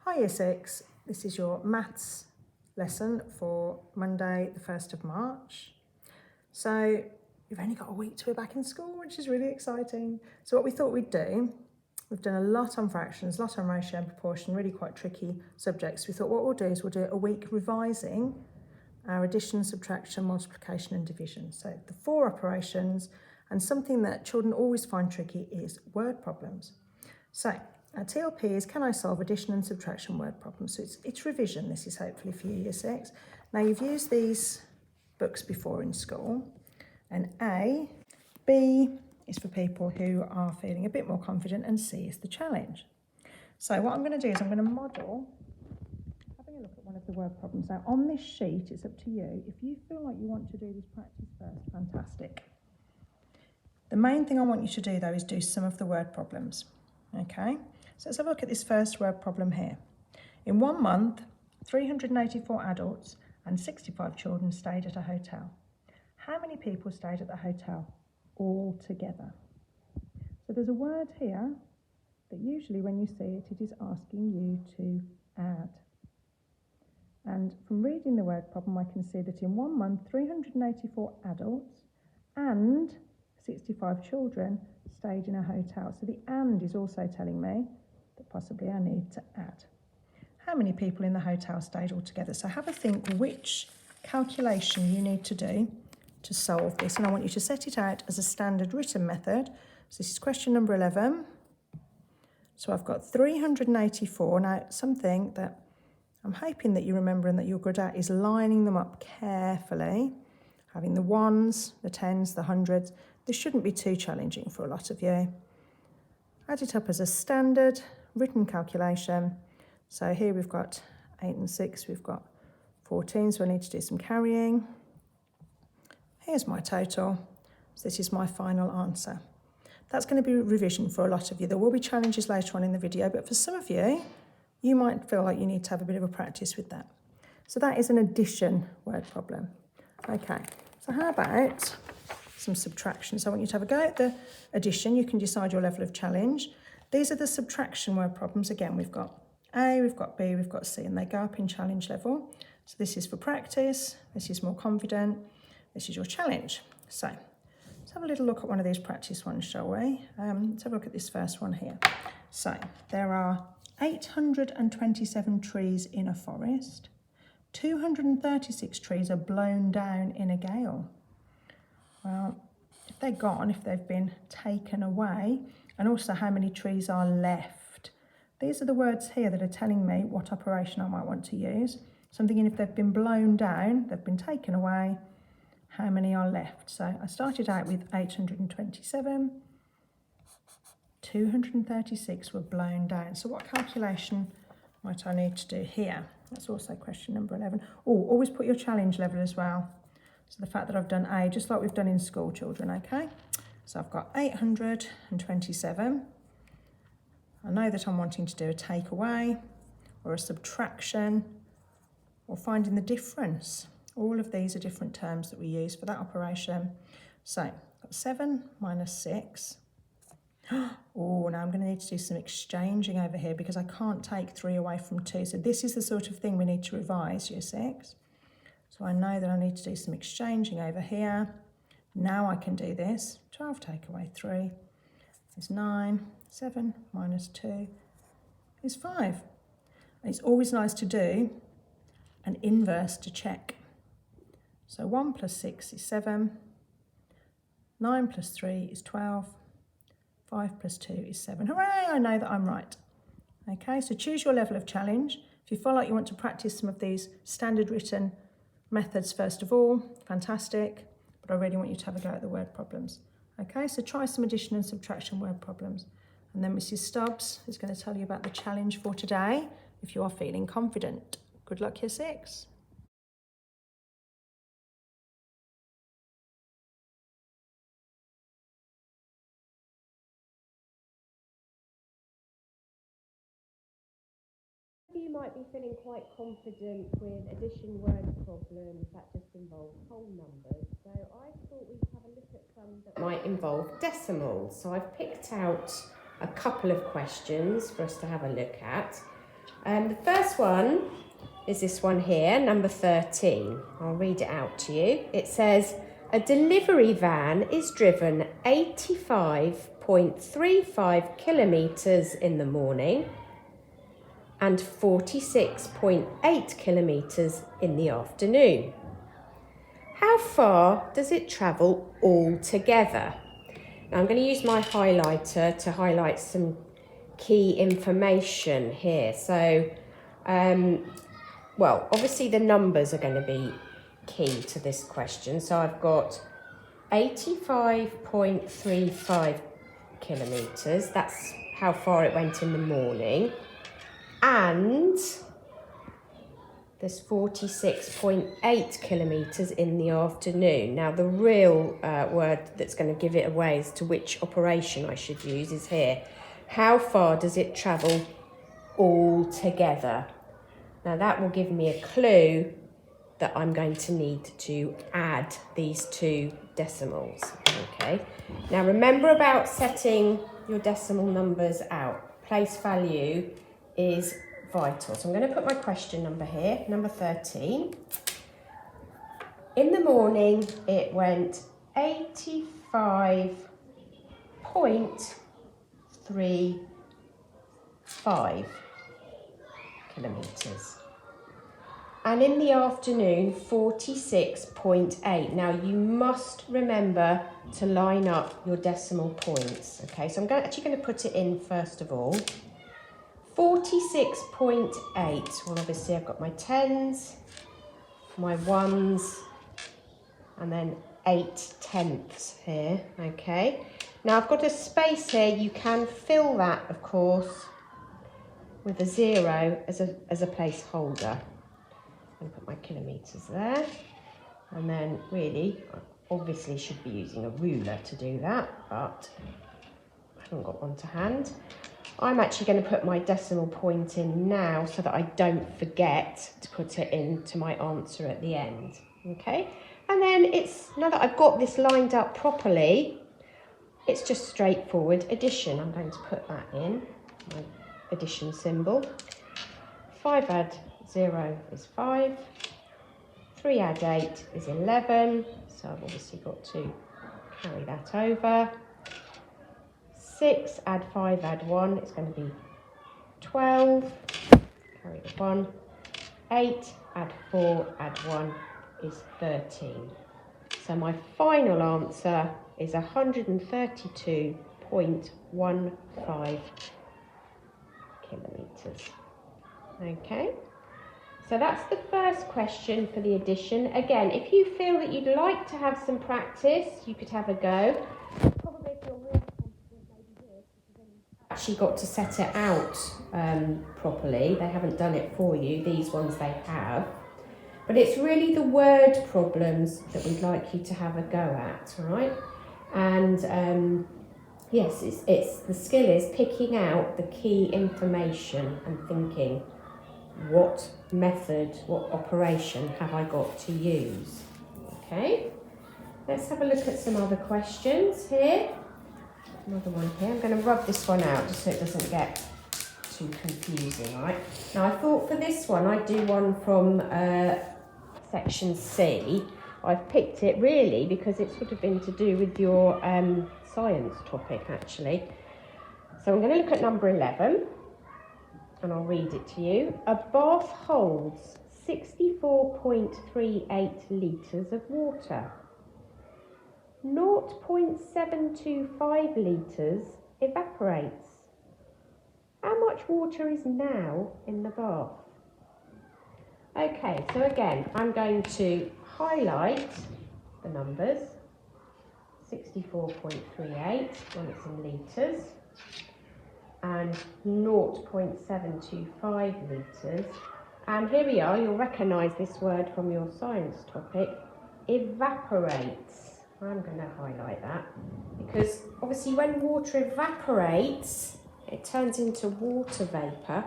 Hi Year 6, this is your maths lesson for Monday the 1st of March. So you've only got a week to be back in school, which is really exciting. So what we thought we'd do, we've done a lot on fractions, a lot on ratio and proportion, really quite tricky subjects. We thought what we'll do is we'll do a week revising our addition, subtraction, multiplication and division. So the 4 operations, and something that children always find tricky is word problems. So our TLP is, can I solve addition and subtraction word problems? So it's revision. This is hopefully for you, Year 6. Now you've used these books before in school, and A, B is for people who are feeling a bit more confident, and C is the challenge. So what I'm going to do is I'm going to model having a look at one of the word problems. Now on this sheet, it's up to you. If you feel like you want to do this practice first, fantastic. The main thing I want you to do though is do some of the word problems. Okay, so let's have a look at this first word problem here. In 1 month, 384 adults and 65 children stayed at a hotel. How many people stayed at the hotel all together? So there's a word here that usually when you see it, it is asking you to add. And from reading the word problem, I can see that in 1 month, 384 adults and 65 children stayed in a hotel. So the and is also telling me that possibly I need to add. How many people in the hotel stayed all together? So have a think which calculation you need to do to solve this. And I want you to set it out as a standard written method. So this is question number 11. So I've got 384. Now something that I'm hoping that you remember and that you're good at is lining them up carefully, having the ones, the tens, the hundreds. This shouldn't be too challenging for a lot of you. Add it up as a standard written calculation. So here we've got 8 and 6, we've got 14, so I need to do some carrying. Here's my total. So this is my final answer. That's going to be revision for a lot of you. There will be challenges later on in the video, but for some of you, you might feel like you need to have a bit of a practice with that. So that is an addition word problem. Okay, so how about some subtraction? So I want you to have a go at the addition. You can decide your level of challenge. These are the subtraction word problems. Again, we've got A, we've got B, we've got C, and they go up in challenge level. So this is for practice, this is more confident, this is your challenge. So let's have a little look at one of these practice ones, shall we? Let's have a look at this first one here. So there are 827 trees in a forest. 236 trees are blown down in a gale. Well, if they're gone, if they've been taken away, and also how many trees are left. These are the words here that are telling me what operation I might want to use. So I'm thinking if they've been blown down, they've been taken away, how many are left? So I started out with 827, 236 were blown down. So what calculation might I need to do here? That's also question number 11. Oh, always put your challenge level as well. So the fact that I've done A, just like we've done in school, children, okay? So I've got 827. I know that I'm wanting to do a takeaway or a subtraction or finding the difference. All of these are different terms that we use for that operation. So I've got 7 minus 6. Oh, now I'm going to need to do some exchanging over here because I can't take 3 away from 2. So this is the sort of thing we need to revise, Year 6. So I know that I need to do some exchanging over here. Now I can do this. 12 take away 3 is 9. 7 minus 2 is 5. And it's always nice to do an inverse to check. So 1 plus 6 is 7. 9 plus 3 is 12. 5 plus 2 is 7. Hooray, I know that I'm right. Okay, so choose your level of challenge. If you feel like you want to practice some of these standard written methods first of all, fantastic, but I really want you to have a go at the word problems. Okay, so try some addition and subtraction word problems. And then Mrs. Stubbs is going to tell you about the challenge for today if you are feeling confident. Good luck, Year 6. You might be feeling quite confident with addition word problems that just involve whole numbers. So I thought we'd have a look at some that might involve decimals. So I've picked out a couple of questions for us to have a look at. The first one is this one here, number 13. I'll read it out to you. It says, a delivery van is driven 85.35 kilometres in the morning and 46.8 kilometres in the afternoon. How far does it travel altogether? Now I'm going to use my highlighter to highlight some key information here. So, well, obviously the numbers are going to be key to this question. So I've got 85.35 kilometres, that's how far it went in the morning, and there's 46.8 kilometres in the afternoon. Now the real word that's going to give it away as to which operation I should use is here. How far does it travel altogether? Now that will give me a clue that I'm going to need to add these two decimals, okay? Now remember about setting your decimal numbers out. Place value is vital. So I'm going to put my question number here, number 13. In the morning, it went 85.35 kilometres. And in the afternoon, 46.8. Now you must remember to line up your decimal points. Okay, so I'm actually going to put it in first of all. 46.8. Well, obviously I've got my tens, my ones, and then 8/10 here. Okay. Now I've got a space here. You can fill that, of course, with a 0 as a placeholder. I'm going to put my kilometres there, and then really, I obviously should be using a ruler to do that, but I haven't got one to hand. I'm actually going to put my decimal point in now so that I don't forget to put it into my answer at the end, okay? And then now that I've got this lined up properly, it's just straightforward addition. I'm going to put that in, my addition symbol. 5 add 0 is 5, 3 add 8 is 11, so I've obviously got to carry that over. 6 add 5 add 1, it's going to be 12, carry the 1. 8 add 4 add 1 is 13. So my final answer is 132.15 kilometres. Okay. So that's the first question for the addition. Again, if you feel that you'd like to have some practice, you could have a go. Probably if you're really confident, maybe this, because then you've actually got to set it out properly. They haven't done it for you. These ones they have. But it's really the word problems that we'd like you to have a go at, right? And yes, it's the skill is picking out the key information and thinking, what method, what operation have I got to use? Okay, let's have a look at some other questions here. Another one here. I'm going to rub this one out just so it doesn't get too confusing, right? Now I thought for this one I'd do one from section C. I've picked it really because it's sort of been to do with your science topic actually. So I'm going to look at number 11. And I'll read it to you. A bath holds 64.38 litres of water. 0.725 litres evaporates. How much water is now in the bath? Okay, so again, I'm going to highlight the numbers. 64.38 when it's in litres. And 0.725 litres. And here we are, you'll recognise this word from your science topic, evaporates. I'm going to highlight that because obviously when water evaporates, it turns into water vapour.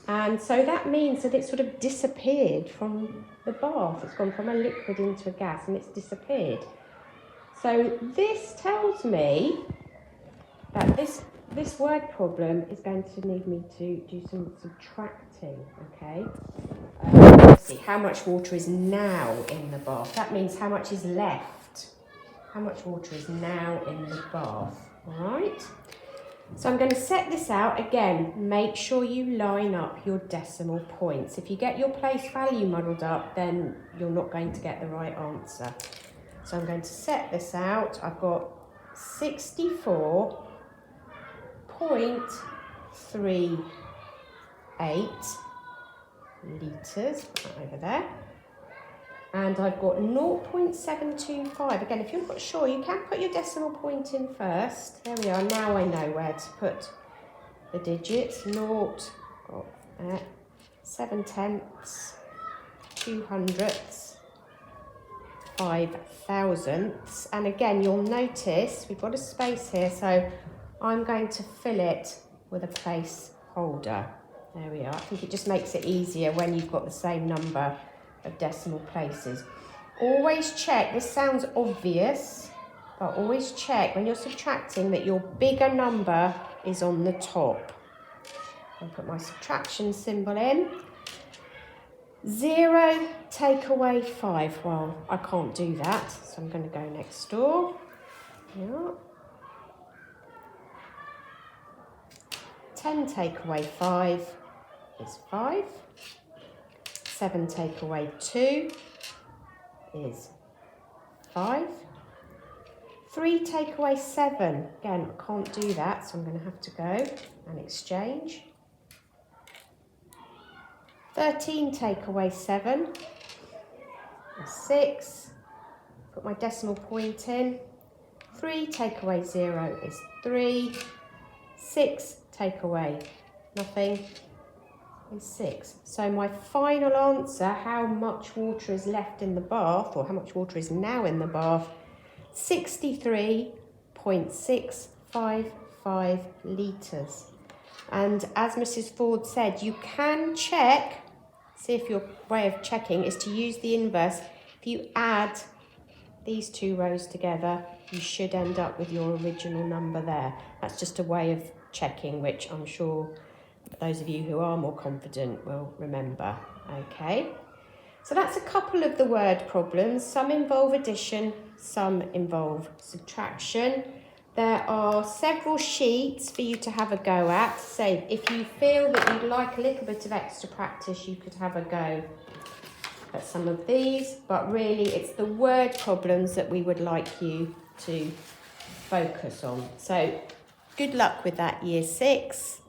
And so that means that it sort of disappeared from the bath. It's gone from a liquid into a gas and it's disappeared. So this tells me that this this word problem is going to need me to do some subtracting, okay? Let's see, how much water is now in the bath? That means how much is left. How much water is now in the bath, all right? So I'm going to set this out. Again, make sure you line up your decimal points. If you get your place value muddled up, then you're not going to get the right answer. So I'm going to set this out. I've got 64.38 litres, put that over there. And I've got 0.725. Again, if you're not sure, you can put your decimal point in first. There we are. Now I know where to put the digits. 7 tenths, 2 hundredths, 5 thousandths. And again, you'll notice we've got a space here, so I'm going to fill it with a placeholder. There we are. I think it just makes it easier when you've got the same number of decimal places. Always check, this sounds obvious, but always check when you're subtracting that your bigger number is on the top. I'll put my subtraction symbol in. 0 take away 5. Well, I can't do that, so I'm going to go next door. Yeah. 10 take away 5 is 5. 7 take away 2 is 5. 3 take away 7. Again, I can't do that, so I'm going to have to go and exchange. 13 take away 7 is 6. Put my decimal point in. 3 take away 0 is 3. 6 take away nothing is 6. So my final answer, how much water is left in the bath, or how much water is now in the bath, 63.655 litres. And as Mrs. Ford said, you can check, see if your way of checking is to use the inverse. If you add these two rows together, you should end up with your original number there. That's just a way of checking, which I'm sure those of you who are more confident will remember. Okay, so that's a couple of the word problems. Some involve addition, some involve subtraction. There are several sheets for you to have a go at. So if you feel that you'd like a little bit of extra practice, you could have a go at some of these, but really it's the word problems that we would like you to focus on. So good luck with that, Year 6.